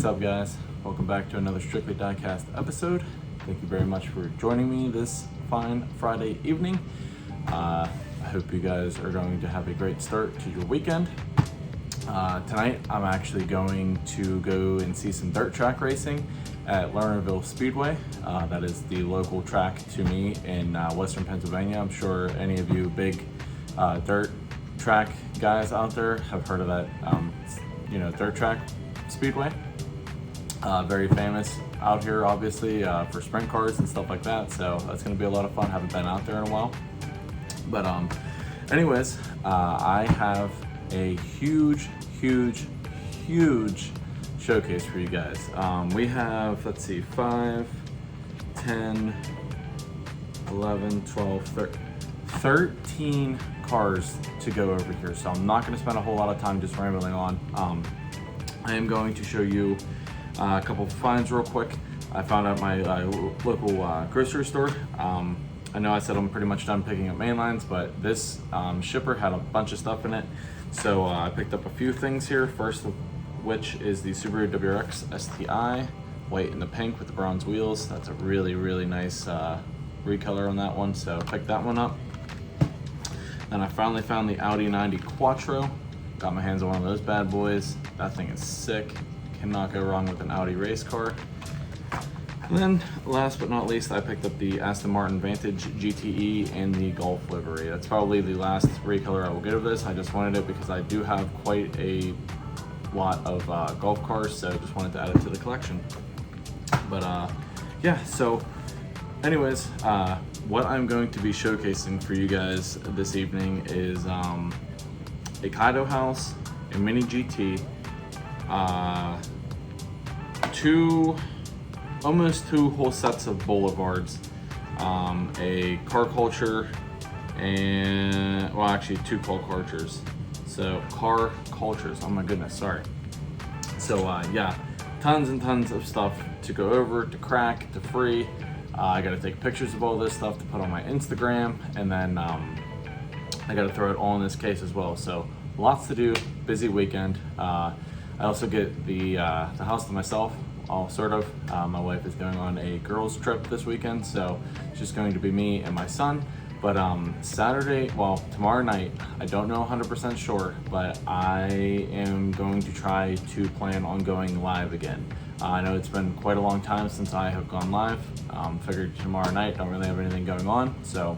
up, guys? Welcome back to another Strictly Diecast episode. Thank you very much for joining me this fine Friday evening. I hope you guys are going to have a great start to your weekend. Tonight, I'm actually going to go and see some dirt track racing at Lernerville Speedway. That is the local track to me in Western Pennsylvania. I'm sure any of you big dirt track guys out there have heard of that, dirt track speedway. Very famous out here, obviously, for sprint cars and stuff like that. So that's going to be a lot of fun. Haven't been out there in a while. But anyways, I have a huge showcase for you guys. We have, let's see, 5, 10, 11, 12, 13 cars to go over here. So I'm not going to spend a whole lot of time just rambling on. I am going to show you a couple of finds real quick. I found out my local grocery store. I know I said I'm pretty much done picking up mainlines, but this shipper had a bunch of stuff in it. So I picked up a few things here. First of which is the Subaru WRX STI, white and the pink with the bronze wheels. That's a really nice recolor on that one, so picked that one up. Then I finally found the Audi 90 Quattro. Got my hands on one of those bad boys. That thing is sick. Cannot go wrong with an Audi race car. And then, last but not least, I picked up the Aston Martin Vantage GTE and the Golf livery. That's probably the last recolor I will get of this. I just wanted it because I do have quite a lot of golf cars, so just wanted to add it to the collection. But yeah, so anyways, what I'm going to be showcasing for you guys this evening is a Kaido House and MiniGT, almost two whole sets of Boulevards, a car culture, and well, actually two car cultures. So car cultures. Oh my goodness, sorry. So yeah, tons and tons of stuff to go over, to crack, to free. I got to take pictures of all this stuff to put on my Instagram, and then I got to throw it all in this case as well. So lots to do, busy weekend. I also get the house to myself, all sort of. My wife is going on a girls trip this weekend, so it's just going to be me and my son. But tomorrow night, I don't know 100% sure, but I am going to try to plan on going live again. I know it's been quite a long time since I have gone live. Figured tomorrow night, don't really have anything going on, so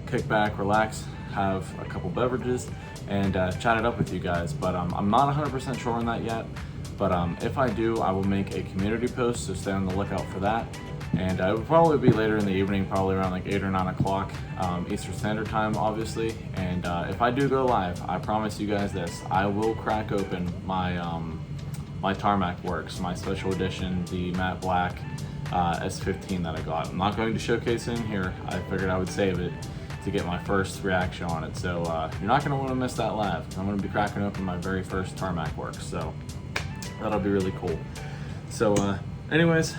kick back, relax, have a couple beverages, and chat it up with you guys. But I'm not 100% sure on that yet, but if I do, I will make a community post, so stay on the lookout for that. And it will probably be later in the evening, probably around like 8 or 9 o'clock Eastern Standard Time, obviously. And if I do go live, I promise you guys this: I will crack open my my Tarmac Works, my special edition, the matte black S15 that I got. I'm not going to showcase it in here. I figured I would save it to get my first reaction on it. So you're not going to want to miss that live. I'm going to be cracking open my very first Tarmac Works, so that'll be really cool. So anyways,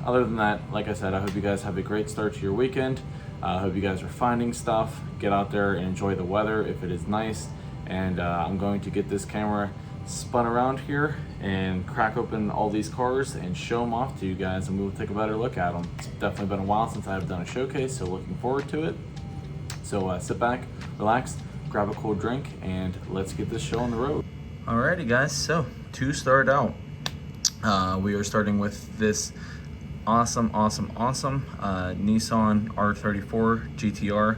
other than that, like I said, I hope you guys have a great start to your weekend. I hope you guys are finding stuff. Get out there and enjoy the weather if it is nice. And I'm going to get this camera spun around here and crack open all these cars and show them off to you guys, and we'll take a better look at them. It's definitely been a while since I've done a showcase, so looking forward to it. So sit back, relax, grab a cold drink, and let's get this show on the road. Alrighty guys, so to start out, we are starting with this awesome Nissan R34 GTR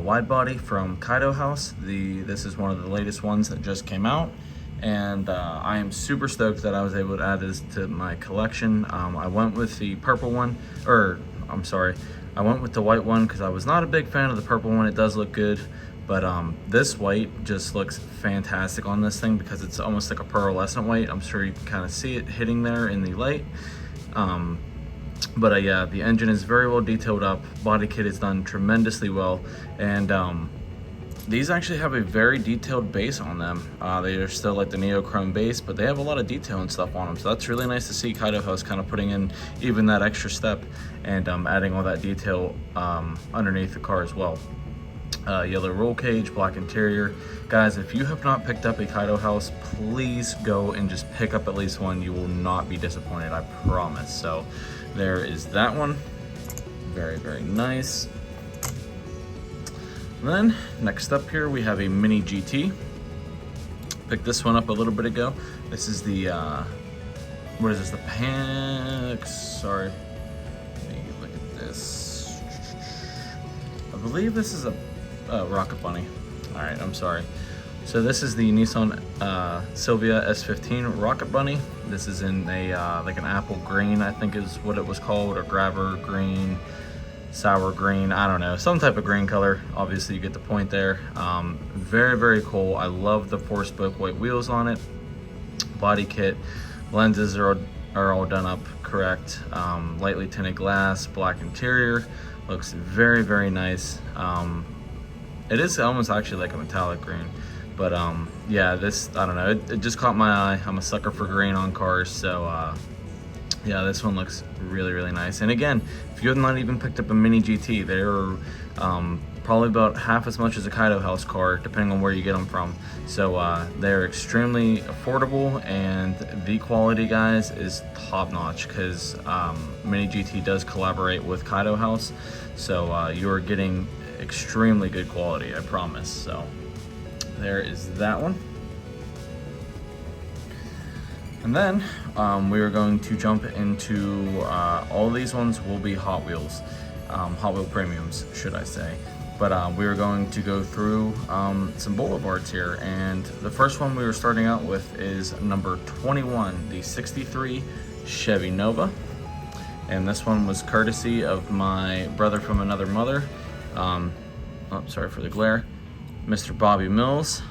wide body from Kaido House. This is one of the latest ones that just came out, and I am super stoked that I was able to add this to my collection. I went with the purple one, I went with the white one because I was not a big fan of the purple one. It does look good, but this white just looks fantastic on this thing because it's almost like a pearlescent white. I'm sure you can kind of see it hitting there in the light. But yeah, the engine is very well detailed up. Body kit is done tremendously well, and these actually have a very detailed base on them. They are still like the neochrome base, but they have a lot of detail and stuff on them. So that's really nice to see Kaido House kind of putting in even that extra step and adding all that detail underneath the car as well. Yellow roll cage, black interior. Guys, if you have not picked up a Kaido House, please go and just pick up at least one. You will not be disappointed, I promise. So there is that one. Very, very nice. And then next up here, we have a MiniGT. Picked this one up a little bit ago. This is the, what is this, the sorry, let me look at this. I believe this is a Rocket Bunny. All right, I'm sorry. So this is the Nissan Silvia S15 Rocket Bunny. This is in a like an apple green, I think is what it was called, or grabber green, sour green, I don't know, some type of green color. Obviously you get the point there. Very, very cool. I love the 4-spoke white wheels on it. Body kit, lenses are all done up correct. Lightly tinted glass, black interior, looks very, very nice. It is almost actually like a metallic green, but yeah, this, I don't know, it just caught my eye. I'm a sucker for green on cars, so yeah, this one looks really, really nice. And again, if you have not even picked up a MiniGT, they're probably about half as much as a Kaido House car, depending on where you get them from. So they're extremely affordable, and the quality, guys, is top notch, because MiniGT does collaborate with Kaido House. So you're getting extremely good quality, I promise. So there is that one. And then we are going to jump into all these ones will be Hot Wheels, Hot Wheel Premiums, should I say. But we are going to go through some Boulevards here, and the first one we were starting out with is number 21, the 63 Chevy Nova. And this one was courtesy of my brother from another mother. Oh, sorry for the glare. Mr. Bobby Mills.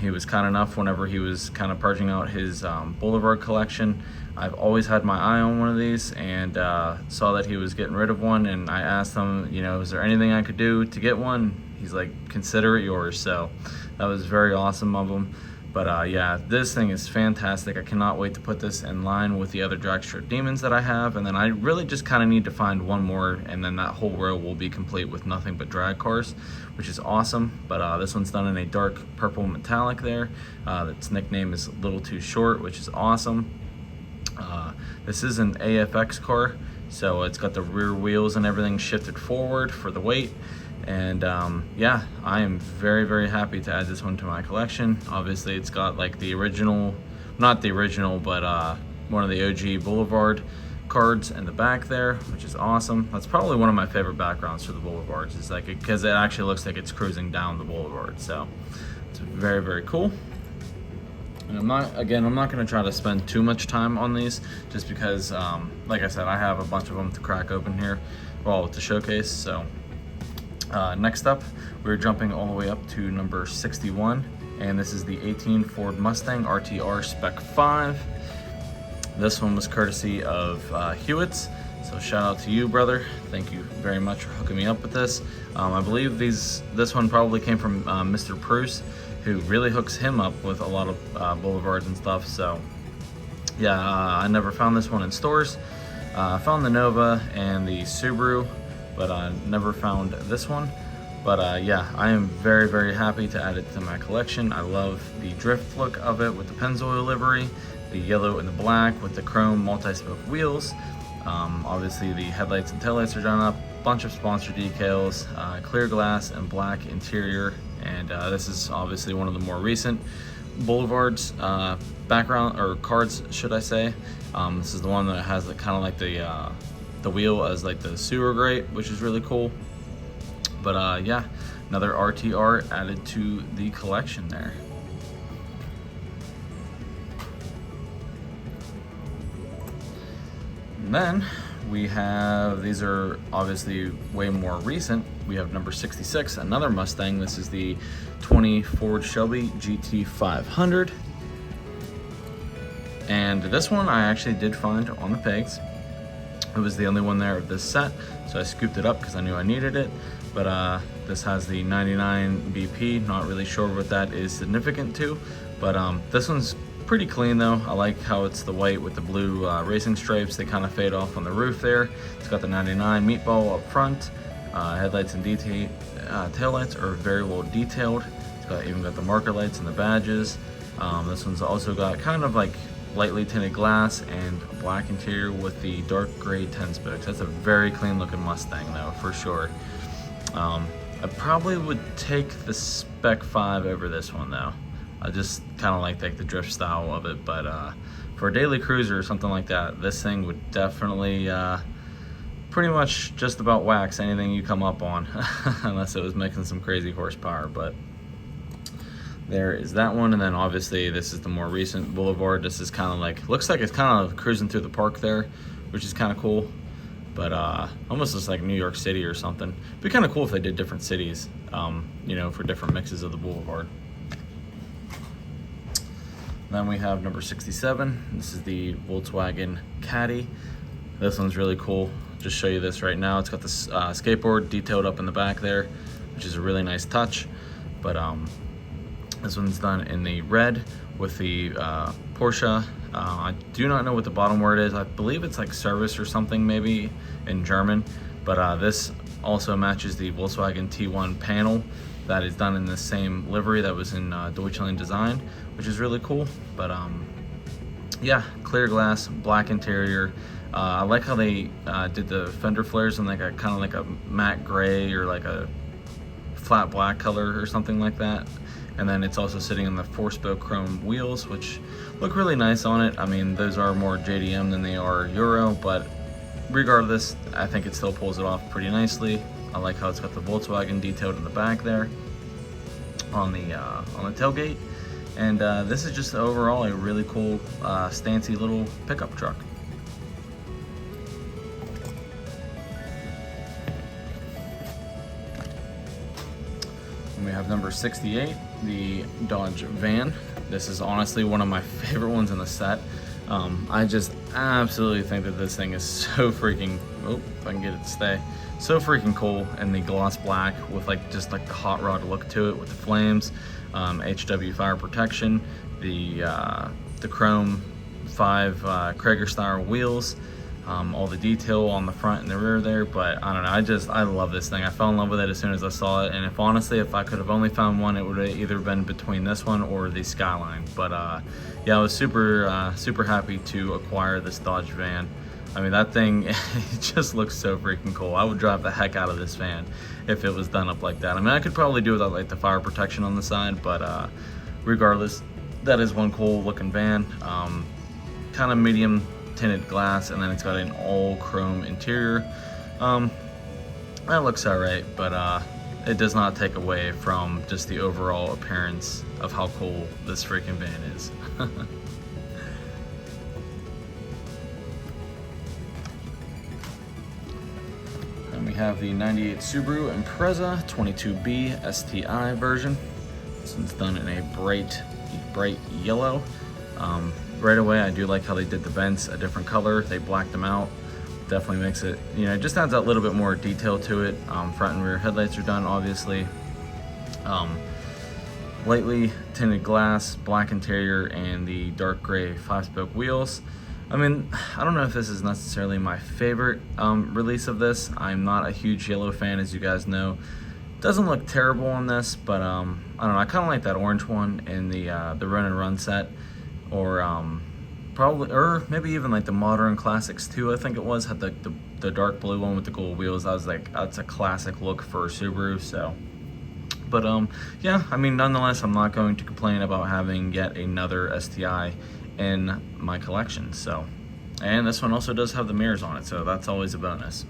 He was kind enough whenever he was kind of purging out his Boulevard collection. I've always had my eye on one of these, and saw that he was getting rid of one, and I asked him, you know, is there anything I could do to get one? He's like, consider it yours. So that was very awesome of him. But yeah, this thing is fantastic. I cannot wait to put this in line with the other Dragster Demons that I have, and then I really just kind of need to find one more, and then that whole row will be complete with nothing but drag cars, which is awesome. But this one's done in a dark purple metallic there. Its nickname is Little Too Short, which is awesome. This is an AFX car, so it's got the rear wheels and everything shifted forward for the weight. And yeah, I am very, very happy to add this one to my collection. Obviously it's got like the original, not the original, but one of the OG Boulevard cards in the back there, which is awesome. That's probably one of my favorite backgrounds for the Boulevards, is like, because it actually looks like it's cruising down the Boulevard. So it's very, very cool. And I'm not going to try to spend too much time on these, just because, like I said, I have a bunch of them to crack open here, well, to showcase. So next up, we're jumping all the way up to number 61, and this is the 18 Ford Mustang RTR Spec 5. This one was courtesy of Hewitt's, so shout out to you, brother. Thank you very much for hooking me up with this. I believe this one probably came from Mr. Bruce, who really hooks him up with a lot of Boulevards and stuff. So yeah, I never found this one in stores. I found the Nova and the Subaru, but I never found this one. But yeah, I am very, very happy to add it to my collection. I love the drift look of it with the Pennzoil livery, the yellow and the black with the chrome multi-spoke wheels. Obviously the headlights and taillights are done up, bunch of sponsor decals, clear glass and black interior. And this is obviously one of the more recent Boulevards background, or cards, should I say. This is the one that has the kind of like the wheel as like the sewer grate, which is really cool. But yeah, another RTR added to the collection there. And then we have, these are obviously way more recent. We have number 66, another Mustang. This is the 20 Ford Shelby GT 500. And this one I actually did find on the pegs. It was the only one there of this set, so I scooped it up because I knew I needed it. But this has the 99 BP. Not really sure what that is significant to, but this one's pretty clean though. I like how it's the white with the blue racing stripes. They kind of fade off on the roof there. It's got the 99 meatball up front, headlights and taillights are very well detailed. It's even got the marker lights and the badges. This one's also got kind of like lightly tinted glass and a black interior with the dark gray 10 spokes. That's a very clean looking Mustang though, for sure. I probably would take the Spec 5 over this one though. I just kind of like the drift style of it, but for a daily cruiser or something like that, this thing would definitely pretty much just about wax anything you come up on, unless it was making some crazy horsepower. But there is that one, and then obviously this is the more recent Boulevard. This is kind of like, looks like it's kind of cruising through the park there, which is kind of cool. But almost looks like New York City or something. It'd be kind of cool if they did different cities, you know, for different mixes of the Boulevard. Then we have number 67. This is the Volkswagen Caddy. This one's really cool. Just show you this right now. It's got the skateboard detailed up in the back there, which is a really nice touch. But this one's done in the red with the Porsche. I do not know what the bottom word is. I believe it's like service or something, maybe in German. But this also matches the Volkswagen T1 panel that is done in the same livery that was in Deutschland design, which is really cool. But yeah, clear glass, black interior. I like how they did the fender flares in like a kind of like a matte gray or like a flat black color or something like that. And then it's also sitting on the 4-spoke chrome wheels, which look really nice on it. I mean, those are more JDM than they are Euro, but regardless, I think it still pulls it off pretty nicely. I like how it's got the Volkswagen detailed in the back there on the tailgate. And this is just overall a really cool, stancy little pickup truck. And we have number 68, the Dodge Van. This is honestly one of my favorite ones in the set. I just absolutely think that this thing is so freaking, oh, if I can get it to stay, so freaking cool. And the gloss black with like just like the hot rod look to it with the flames, HW fire protection, the chrome 5 Krager style wheels, all the detail on the front and the rear there. But I don't know, I love this thing. I fell in love with it as soon as I saw it, and if honestly, if I could have only found one, it would have either been between this one or the Skyline. But yeah, I was super happy to acquire this Dodge Van. I mean, that thing, it just looks so freaking cool. I would drive the heck out of this van if it was done up like that. I mean, I could probably do without like the fire protection on the side, but regardless, that is one cool looking van. Kind of medium tinted glass, and then it's got an all chrome interior. That looks alright, but it does not take away from just the overall appearance of how cool this freaking van is. And we have the 98 Subaru Impreza 22B STI version. This one's done in a bright yellow. Right away, I do like how they did the vents a different color. They blacked them out. Definitely makes it, you know, just adds that little bit more detail to it. Front and rear headlights are done, obviously. Lightly tinted glass, black interior, and the dark gray 5-spoke wheels. I mean, I don't know if this is necessarily my favorite release of this. I'm not a huge yellow fan, as you guys know. Doesn't look terrible on this, but I don't know. I kind of like that orange one in the Run and Run set. Or probably, or maybe even like the Modern Classics 2, I think it was, had the dark blue one with the gold wheels. I was like, that's a classic look for Subaru. So, but yeah, I mean, nonetheless, I'm not going to complain about having yet another STI in my collection. So, and this one also does have the mirrors on it, so that's always a bonus.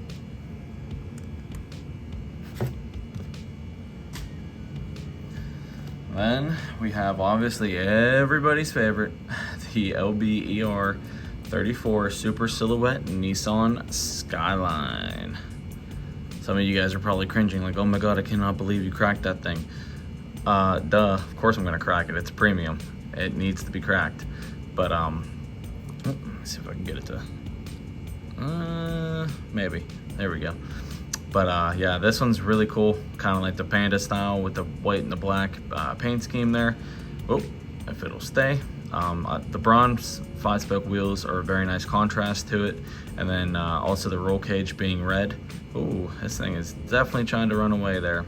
Then we have obviously everybody's favorite, the LBER 34 Super Silhouette Nissan Skyline. Some of you guys are probably cringing like, oh my god, I cannot believe you cracked that thing. Duh, of course I'm gonna crack it. It's premium. It needs to be cracked. But let's see if I can get it to, maybe. There we go. But yeah, this one's really cool, kind of like the Panda style with the white and the black paint scheme there. Oh, if it'll stay. The bronze 5-spoke wheels are a very nice contrast to it. And then also the roll cage being red. Ooh, this thing is definitely trying to run away there.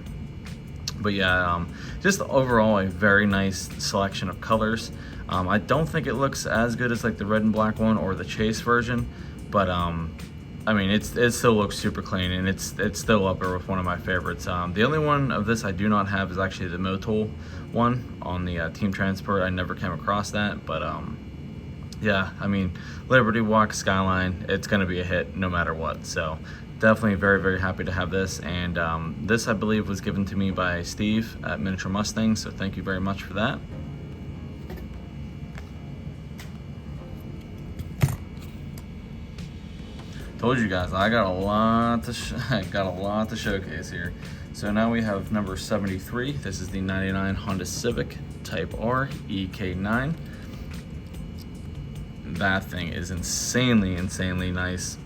But yeah, just overall a very nice selection of colors. I don't think it looks as good as like the red and black one or the Chase version, but I mean, it still looks super clean, and it's still up there with one of my favorites. The only one of this I do not have is actually the Motul one on the Team Transport. I never came across that, but yeah, I mean, Liberty Walk, Skyline, it's going to be a hit no matter what. So definitely very, very happy to have this. And this, I believe, was given to me by Steve at Miniature Mustang, so thank you very much for that. Told you guys, I got a lot to showcase here. So now we have number 73. This is the 99 Honda Civic Type R EK9. That thing is insanely nice.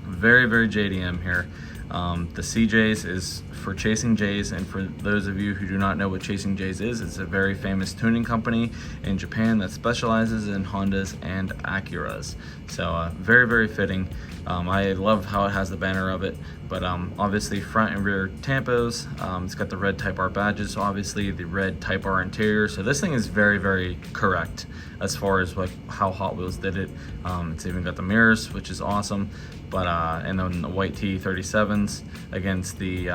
Very, very JDM here. The CJs is for Chasing J's, and for those of you who do not know what Chasing J's is, it's a very famous tuning company in Japan that specializes in Hondas and Acuras. So very, very fitting. I love how it has the banner of it, but obviously front and rear tampos. It's got the red Type R badges, obviously the red Type R interior. So this thing is very, very correct as far as like how Hot Wheels did it. It's even got the mirrors, which is awesome. But and then the white T37s against the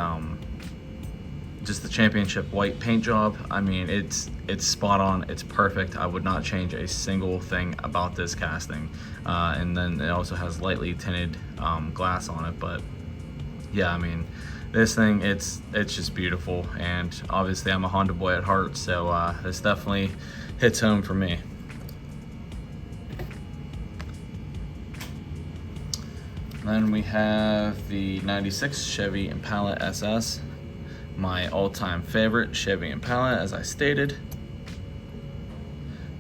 just the championship white paint job. I mean, it's spot on. It's perfect. I would not change a single thing about this casting. And then it also has lightly tinted glass on it. But yeah, I mean, this thing, it's just beautiful. And obviously, I'm a Honda boy at heart, so this definitely hits home for me. Then we have the 96 Chevy Impala SS, my all-time favorite Chevy Impala, as I stated.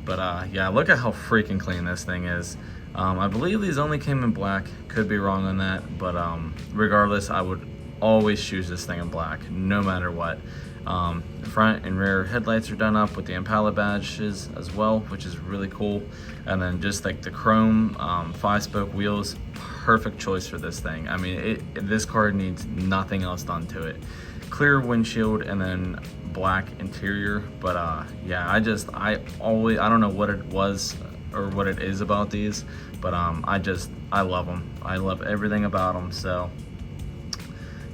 But yeah, look at how freaking clean this thing is. I believe these only came in black, could be wrong on that, but regardless, I would always choose this thing in black, no matter what. The front and rear headlights are done up with the Impala badges as well, which is really cool. And then just like the chrome 5-spoke wheels, perfect choice for this thing. I mean, this car needs nothing else done to it. Clear windshield and then black interior. But yeah, I don't know what it was or what it is about these, but I love them. I love everything about them. So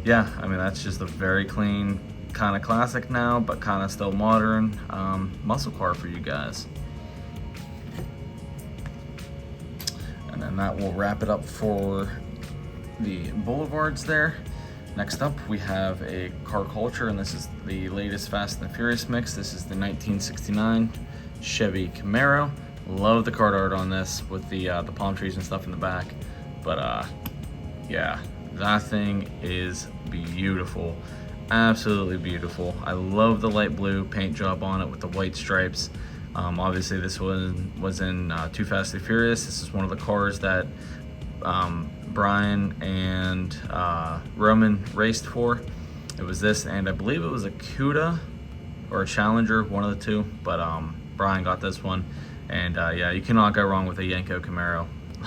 yeah, I mean, that's just a very clean, kind of classic now, but kind of still modern muscle car for you guys. And then that will wrap it up for the Boulevards there. Next up, we have a car culture, and this is the latest Fast and the Furious mix. This is the 1969 Chevy Camaro. Love the card art on this with the palm trees and stuff in the back. But yeah, that thing is beautiful. Absolutely beautiful. I love the light blue paint job on it with the white stripes. Obviously this was in Too Fast and Furious. This is one of the cars that Brian and Roman raced for. It was this, and I believe it was a Cuda or a Challenger, one of the two, but Brian got this one. And yeah, you cannot go wrong with a Yenko Camaro.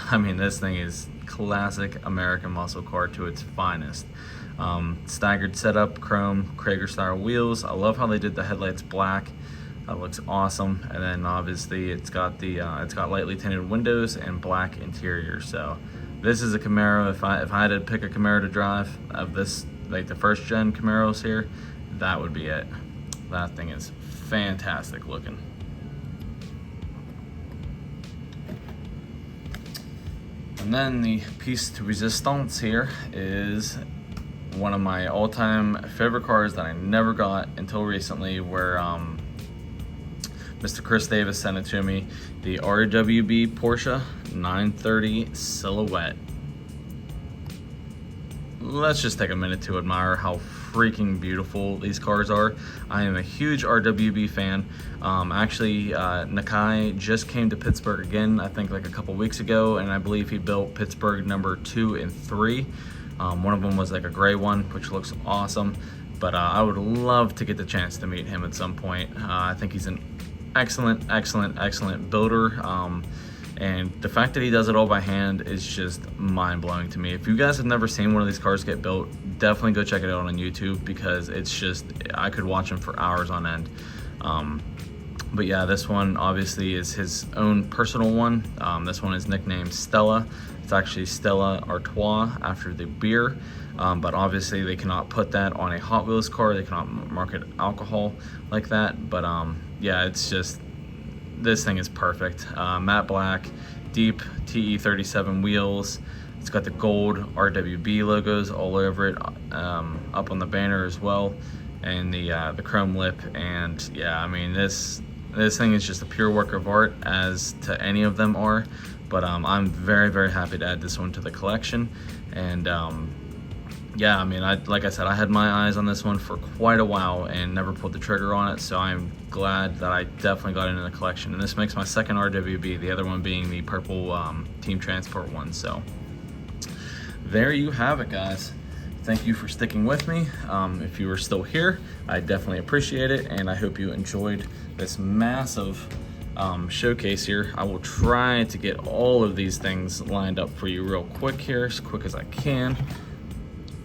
I mean, this thing is classic American muscle car to its finest. Staggered setup, chrome, Krager style wheels. I love how they did the headlights black. That looks awesome. And then obviously it's got lightly tinted windows and black interior. So this is a Camaro. If I had to pick a Camaro to drive of this, like the first gen Camaros here, that would be it. That thing is fantastic looking. And then the piece de resistance here is one of my all-time favorite cars that I never got until recently, where Mr. Chris Davis sent it to me. The RWB Porsche 930 Silhouette. Let's just take a minute to admire how freaking beautiful these cars are. I am a huge RWB fan. Actually, Nakai just came to Pittsburgh again, I think like a couple weeks ago, and I believe he built Pittsburgh number 2 and 3. One of them was like a gray one, which looks awesome. But I would love to get the chance to meet him at some point. I think he's an excellent builder. And the fact that he does it all by hand is just mind-blowing to me. If you guys have never seen one of these cars get built, definitely go check it out on YouTube, because it's just, I could watch him for hours on end. But yeah, this one obviously is his own personal one. This one is nicknamed Stella. It's actually Stella Artois after the beer. But obviously they cannot put that on a Hot Wheels car. They cannot market alcohol like that. But yeah, it's just, this thing is perfect. Matte black, deep TE37 wheels. It's got the gold RWB logos all over it, up on the banner as well, and the chrome lip. And yeah, I mean, this thing is just a pure work of art, as to any of them are. But I'm very, very happy to add this one to the collection. And yeah, I mean, like I said, I had my eyes on this one for quite a while and never pulled the trigger on it, so I'm glad that I definitely got it in the collection. And this makes my second RWB, the other one being the purple Team Transport one. So there you have it, guys. Thank you for sticking with me. If you are still here, I definitely appreciate it, and I hope you enjoyed this massive showcase here. I will try to get all of these things lined up for you real quick here, as quick as I can.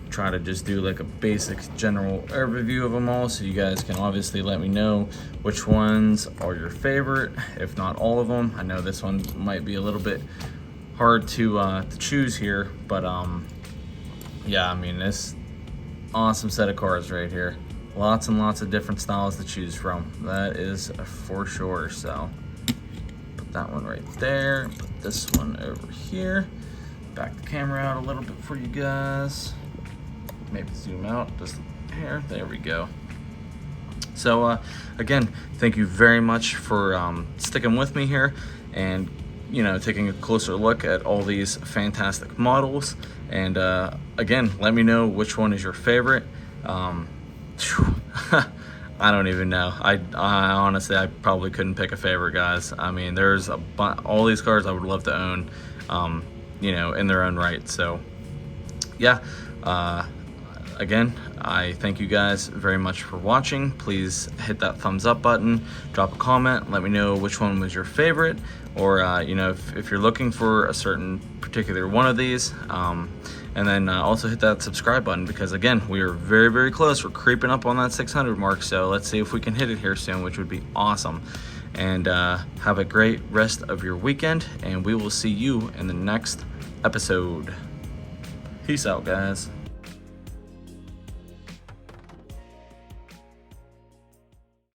Try to just do like a basic general overview of them all, so you guys can obviously let me know which ones are your favorite, if not all of them. I know this one might be a little bit hard to choose here, but yeah, I mean, this awesome set of cars right here. Lots and lots of different styles to choose from, that is for sure. So put that one right there, put this one over here, back the camera out a little bit for you guys. Maybe zoom out just here. There we go. So again, thank you very much for sticking with me here, and you know, taking a closer look at all these fantastic models. And again, let me know which one is your favorite. I don't even know. I honestly, I probably couldn't pick a favorite, guys. I mean, there's all these cars I would love to own, you know, in their own right. So yeah, again, I thank you guys very much for watching. Please hit that thumbs up button, drop a comment, let me know which one was your favorite, or you know, if you're looking for a certain particular one of these, and then also hit that subscribe button, because again, we are very, very close. We're creeping up on that 600 mark, so let's see if we can hit it here soon, which would be awesome. And have a great rest of your weekend, and we will see you in the next episode. Peace out, guys.